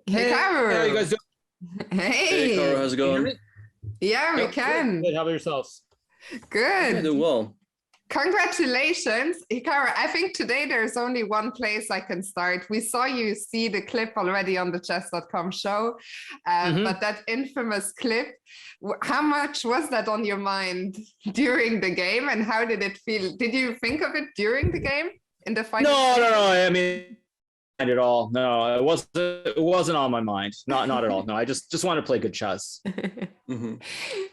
Hey, how you guys Hikaru. doing? Hey, Hikaru, Hey. how's it Can you hear going? me? Yeah, we Yep, can. good. How about yourselves? Yeah, Good. doing well. Congratulations. Hikaru, I think today there's only one place I can start. We saw you see the clip already on the chess.com show, but that infamous clip, how much was that on your mind during the game and how did it feel? Did you think of it during the game in the final No. stages? I mean, not at all. No, it wasn't. It wasn't on my mind. Not at all. No, I just wanted to play good chess. Hmm.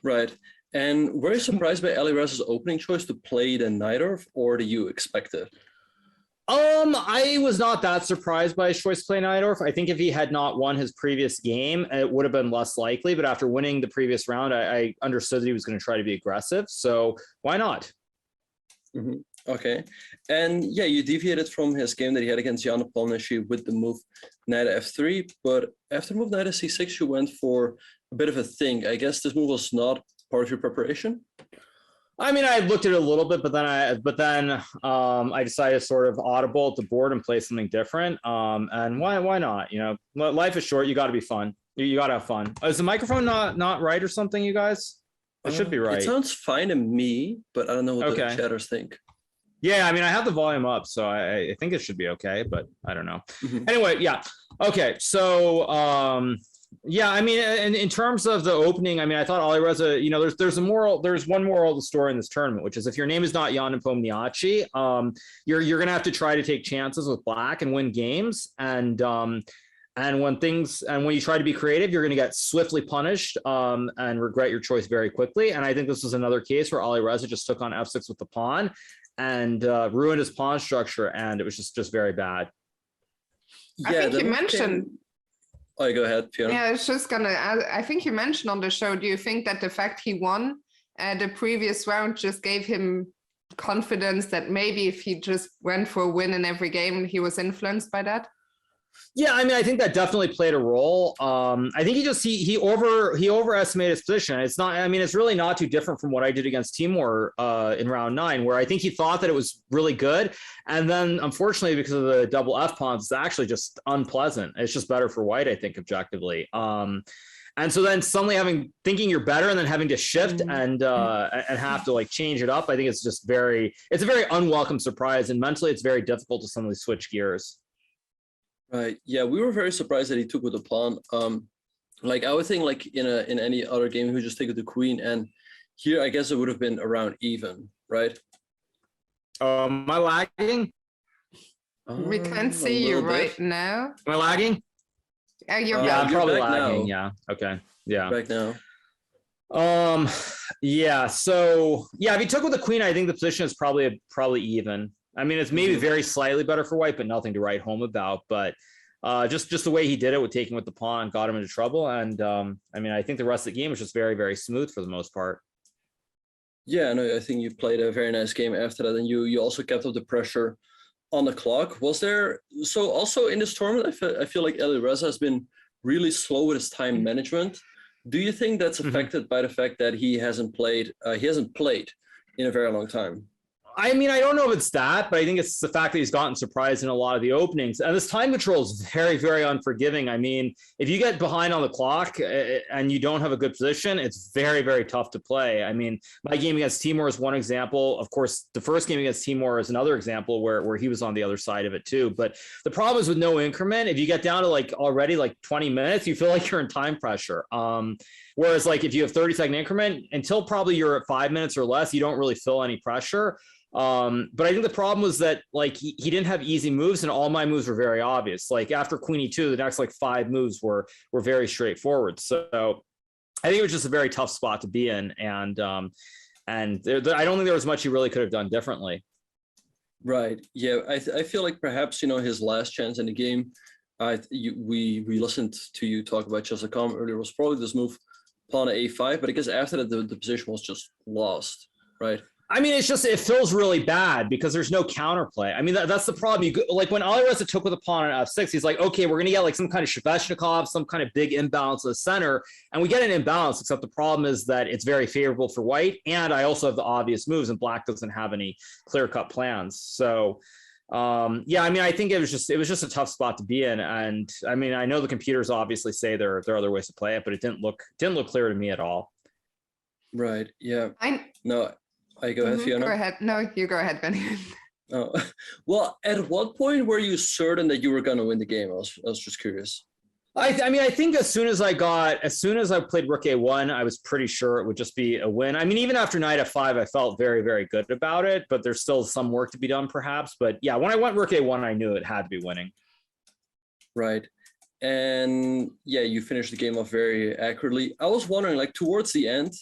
Right. And were you surprised by Alireza's opening choice to play the Najdorf, or do you expect it? I was not that surprised by his choice to play Najdorf. I think if he had not won his previous game, it would have been less likely. But after winning the previous round, I understood that he was going to try to be aggressive. So why not? Hmm. Okay. And yeah, you deviated from his game that he had against Jan Nepomniachtchi with the move knight f3, but after move knight c6, you went for a bit of a thing. I guess this move was not part of your preparation. I mean, I looked at it a little bit, but then I decided to sort of audible at the board and play something different. And why not? You know, life is short. You got to be fun. You got to have fun. Is the microphone not right or something, you guys? It should be right. It sounds fine to me, but I don't know what the chatters think. Yeah, I mean, I have the volume up, so I think it should be okay, but I don't know. Mm-hmm. Anyway, yeah. Okay, so yeah, I mean, in terms of the opening, I mean, I thought Alireza, you know, there's one moral of the story in this tournament, which is if your name is not Jan Nepomniachtchi, you're gonna have to try to take chances with black and win games, and when you try to be creative, you're going to get swiftly punished and regret your choice very quickly. And I think this was another case where Alireza just took on f6 with the pawn and ruined his pawn structure, and it was just very bad. Yeah, I think you mentioned. Oh, go ahead, Fiona. Yeah, I was just gonna. I think you mentioned on the show. Do you think that the fact he won the previous round just gave him confidence that maybe if he just went for a win in every game, he was influenced by that? Yeah, I mean, I think that definitely played a role. I think he overestimated his position. It's not. I mean, it's really not too different from what I did against Timur in round 9, where I think he thought that it was really good, and then unfortunately, because of the double F pawns, it's actually just unpleasant. It's just better for white, I think, objectively. And so then suddenly thinking you're better and then having to shift and have to like change it up, I think it's a very unwelcome surprise, and mentally it's very difficult to suddenly switch gears. Right. Yeah, we were very surprised that he took with the pawn. Like I would think, like in any other game, he would just take with the queen, and here I guess it would have been around even, right? Am I lagging? We can't see you right now. Am I lagging? You're yeah, back. I'm probably Now. lagging. Yeah. Okay. Yeah. Back now. Yeah. So yeah, if he took with the queen, I think the position is probably even. I mean, it's maybe very slightly better for white, but nothing to write home about. But just the way he did it with taking with the pawn got him into trouble. And I mean, I think the rest of the game was just very, very smooth for the most part. Yeah, no, I think you played a very nice game after that, and you also kept up the pressure on the clock. Was there also in this tournament? I feel like Alireza has been really slow with his time management. Do you think that's affected by the fact that he hasn't played in a very long time? I mean, I don't know if it's that, but I think it's the fact that he's gotten surprised in a lot of the openings. And this time control is very, very unforgiving. I mean, if you get behind on the clock and you don't have a good position, it's very, very tough to play. I mean, my game against Timur is one example. Of course, the first game against Timur is another example where he was on the other side of it too. But the problem is with no increment, if you get down to like already like 20 minutes, you feel like you're in time pressure. Whereas like if you have 30-second increment, until probably you're at 5 minutes or less, you don't really feel any pressure. But I think the problem was that like he didn't have easy moves, and all my moves were very obvious. Like after Queen E2, the next like 5 moves were very straightforward. So I think it was just a very tough spot to be in, and I don't think there was much he really could have done differently. Right. Yeah, I feel like perhaps his last chance in the game. We listened to you talk about chess.com earlier, was probably this move pawn to a5, but I guess after that the position was just lost, right? I mean, it feels really bad because there's no counterplay. I mean, that's the problem. Like when Alireza took with a pawn on f6, he's like, okay, we're going to get like some kind of Shevchnikov, some kind of big imbalance of the center. And we get an imbalance, except the problem is that it's very favorable for white. And I also have the obvious moves, and black doesn't have any clear-cut plans. So Yeah, I mean, I think it was just a tough spot to be in, and I mean, I know the computers obviously say there are other ways to play it, but it didn't look clear to me at all. Right. Yeah. No, I go ahead, Fiona. Go ahead. No, you go ahead, Benny. Oh, well, at what point were you certain that you were going to win the game? I was just curious. I mean, I think as soon as I played Rook A1, I was pretty sure it would just be a win. I mean, even after Knight F5, I felt very, very good about it, but there's still some work to be done, perhaps. But yeah, when I went Rook A1, I knew it had to be winning. Right. And yeah, you finished the game off very accurately. I was wondering, like towards the end,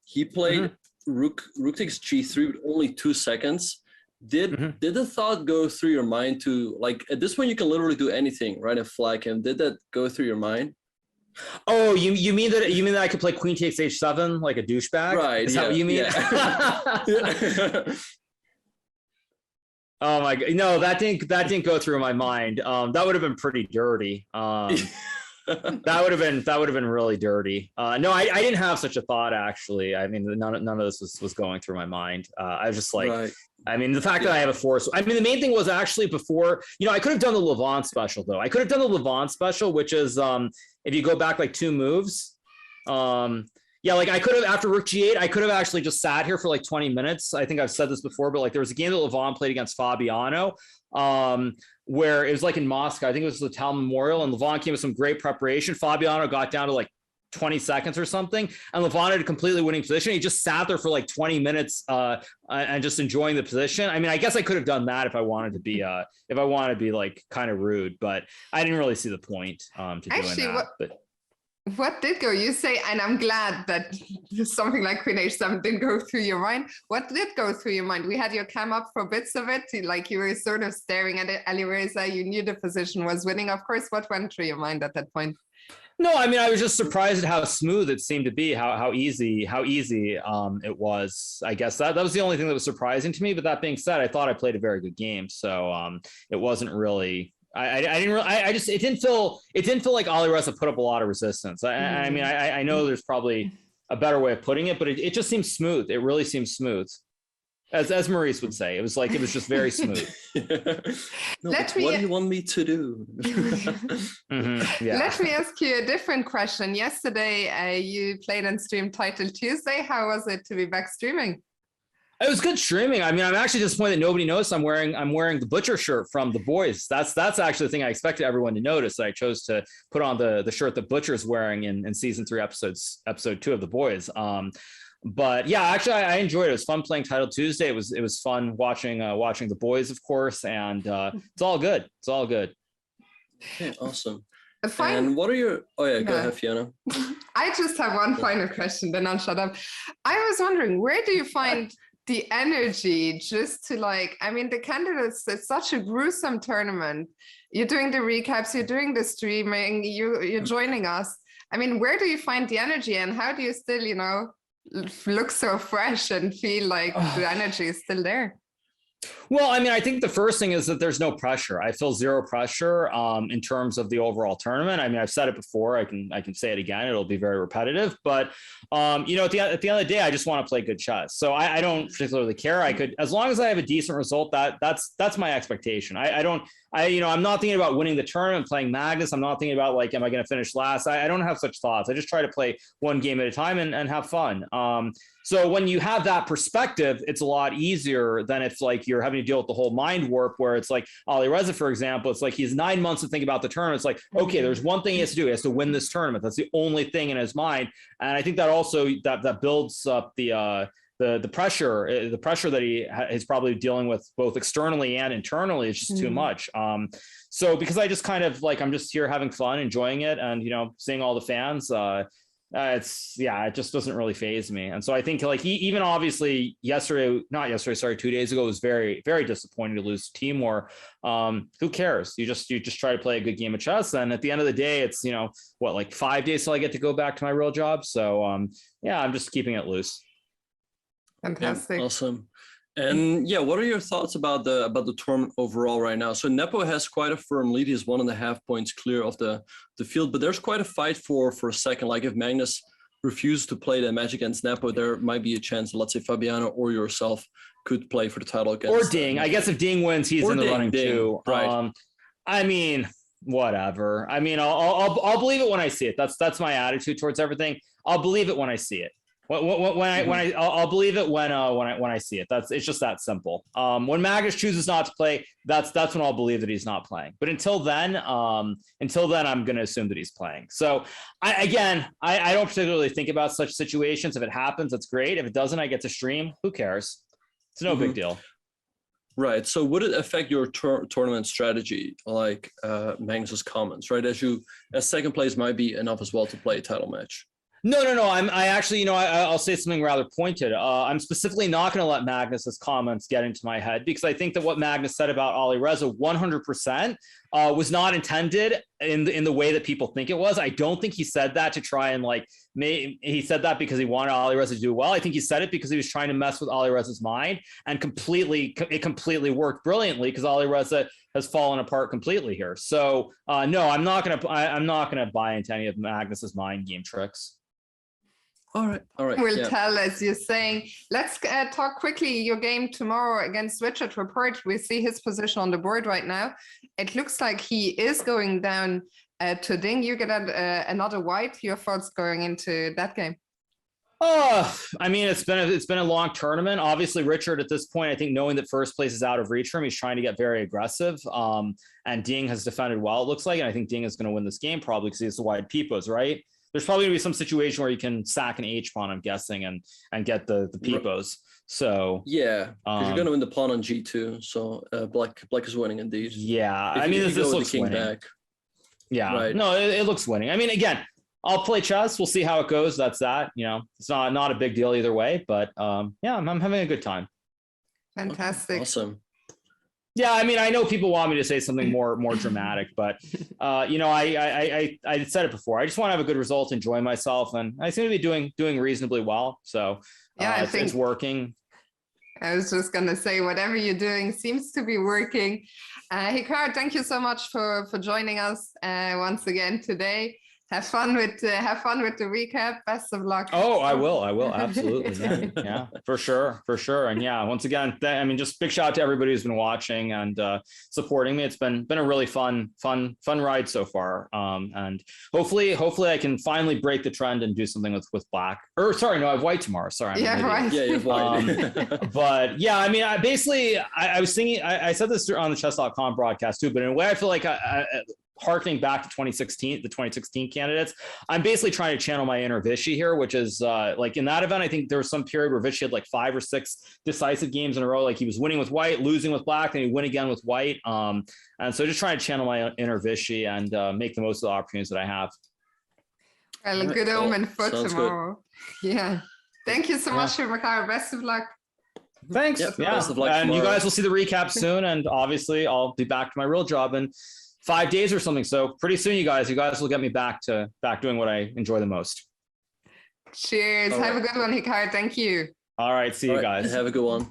he played Rook takes G3 with only 2 seconds. Did the thought go through your mind to, like, at this point you can literally do anything, right? And flag him. Did that go through your mind? Oh, you mean that I could play Queen takes H7 like a douchebag? Right. Is that what you mean? Yeah. Oh my god! No, that didn't go through my mind. That would have been pretty dirty. That would have been really dirty. No, I didn't have such a thought actually. I mean, none of this was going through my mind. I was just like, right. I mean, the fact that I have a force. I mean, the main thing was actually before. I could have done the Levant special though. I could have done the Levant special, which is if you go back like 2 moves. Yeah, like I could have, after Rook G8, I could have actually just sat here for like 20 minutes. I think I've said this before, but like there was a game that Levant played against Fabiano, where it was like in Moscow. I think it was the Tal Memorial, and Levant came with some great preparation. Fabiano got down to like 20 seconds or something, and Levant had a completely winning position. He just sat there for like 20 minutes and just enjoying the position. I mean, I guess I could have done that if I wanted to be like kind of rude, but I didn't really see the point to doing that. What did go? You say, and I'm glad that something like Queen H7 didn't go through your mind. What did go through your mind? We had your cam up for bits of it. Like you were sort of staring at it. Alireza, you knew the position was winning. Of course, what went through your mind at that point? No, I mean, I was just surprised at how smooth it seemed to be, how easy it was. I guess that was the only thing that was surprising to me. But that being said, I thought I played a very good game. So it wasn't really. I didn't really. It didn't feel like Alireza put up a lot of resistance. I mean, I know there's probably a better way of putting it, but it just seems smooth. It really seems smooth, as Maurice would say. It was just very smooth. No, what do you want me to do? Yeah. Let me ask you a different question. Yesterday, you played and streamed Title Tuesday. How was it to be back streaming? It was good streaming. I mean, I'm actually disappointed that nobody noticed I'm wearing the Butcher shirt from The Boys. That's actually the thing I expected everyone to notice, that I chose to put on the shirt that Butcher's wearing in season 3, episode 2 of The Boys. But yeah, actually I enjoyed it. It was fun playing Title Tuesday. It was fun watching The Boys, of course, and it's all good. It's all good. Okay, awesome. And what are your? Oh yeah, go ahead, Fiona. I just have one final question, then I'll shut up. I was wondering, where do you find the energy just to, like, I mean, the candidates, it's such a gruesome tournament. You're doing the recaps, you're doing the streaming, you're joining us. I mean, where do you find the energy, and how do you still, look so fresh and feel like the energy is still there? Well, I mean, I think the first thing is that there's no pressure. I feel zero pressure in terms of the overall tournament. I mean, I've said it before. I can say it again. It'll be very repetitive. But, at the end of the day, I just want to play good chess. So I don't particularly care. I could, as long as I have a decent result, that's my expectation. I'm not thinking about winning the tournament, playing Magnus. I'm not thinking about, like, am I going to finish last? I don't have such thoughts. I just try to play one game at a time and have fun. So when you have that perspective, it's a lot easier than if, like, you're having to deal with the whole mind warp where it's like Alireza, for example, it's like he's 9 months to think about the tournament. It's like, okay, there's one thing he has to do. He has to win this tournament. That's the only thing in his mind. And I think that also that builds up the pressure that he is probably dealing with both externally and internally. It's just too much. So because I just kind of, like, I'm just here having fun, enjoying it, and seeing all the fans. It just doesn't really faze me. And so I think, like, even obviously 2 days ago, it was very, very disappointing to lose to Timor. Who cares? You just try to play a good game of chess. And at the end of the day, it's, like 5 days till I get to go back to my real job. So I'm just keeping it loose. Fantastic. Yeah, awesome. And yeah, what are your thoughts about the tournament overall right now? So Nepo has quite a firm lead. He's 1.5 points clear of the field, but there's quite a fight for a second. Like if Magnus refuse to play the match against Nepo, there might be a chance that, let's say, Fabiano or yourself could play for the title against. Or Ding. I guess if Ding wins, he's in the running too. Right. I mean, whatever. I mean, I'll believe it when I see it. That's my attitude towards everything. I'll believe it when I see it. I'll believe it when I see it. It's just that simple. When Magnus chooses not to play, that's when I'll believe that he's not playing. But until then, I'm going to assume that he's playing. So I don't particularly think about such situations. If it happens, that's great. If it doesn't, I get to stream. Who cares? It's no big deal. Right. So would it affect your tournament strategy, like Magnus's comments, right? As second place might be enough as well to play a title match. No. I actually, I'll say something rather pointed. I'm specifically not going to let Magnus's comments get into my head, because I think that what Magnus said about Alireza 100% was not intended in the way that people think it was. I don't think he said that to try and he said that because he wanted Alireza to do well. I think he said it because he was trying to mess with Alireza's mind, and it completely worked brilliantly, because Alireza has fallen apart completely here. So no, I'm not gonna buy into any of Magnus's mind game tricks. All right. Will tell, as you're saying. Let's talk quickly your game tomorrow against Richard Rapport. We see his position on the board right now. It looks like he is going down to Ding. You get another white. Your thoughts going into that game? I mean, it's been a long tournament. Obviously, Richard at this point, I think, knowing that first place is out of reach for him, he's trying to get very aggressive. And Ding has defended well, it looks like, and I think Ding is going to win this game probably because he has the wide peepos, right? There's probably going to be some situation where you can sack an H pawn, I'm guessing, and get the peepos. So yeah, because you're going to win the pawn on G2. So black is winning indeed. Yeah, I mean, this looks winning. Back. Yeah, right. No, it looks winning. I mean, again, I'll play chess. We'll see how it goes. That's that. It's not a big deal either way. But yeah, I'm having a good time. Fantastic. Awesome. Yeah, I mean, I know people want me to say something more dramatic, but I said it before. I just want to have a good result, enjoy myself, and I seem to be doing reasonably well. So yeah, I think it's working. I was just gonna say, whatever you're doing seems to be working. Hikaru, thank you so much for joining us once again today. Have fun with the recap. Best of luck. Oh, I will absolutely. Yeah, for sure. And yeah, once again, I mean, just big shout out to everybody who's been watching and supporting me. It's been a really fun ride so far. And hopefully I can finally break the trend and do something with black. Or sorry, no, I have white tomorrow. Sorry. Yeah, right. Yeah, you have white. But yeah, I mean, I was thinking, I said this on the chess.com broadcast too, but in a way, I feel like harkening back to the 2016 candidates, I'm basically trying to channel my inner Vichy here, which is like in that event, I think there was some period where Vichy had like 5 or 6 decisive games in a row. Like he was winning with white, losing with black, and he'd win again with white. And so just trying to channel my inner Vichy and make the most of the opportunities that I have. Well, a good omen for tomorrow. Good. Yeah. Thank you so much, Hikaru. Best of luck. Thanks. Yep, yeah. Best of luck and tomorrow. You guys will see the recap soon. And obviously I'll be back to my real job in 5 days or something. So pretty soon, you guys will get me back doing what I enjoy the most. Cheers. Have a good one, Hikaru. Thank you. All right. See you guys. Have a good one.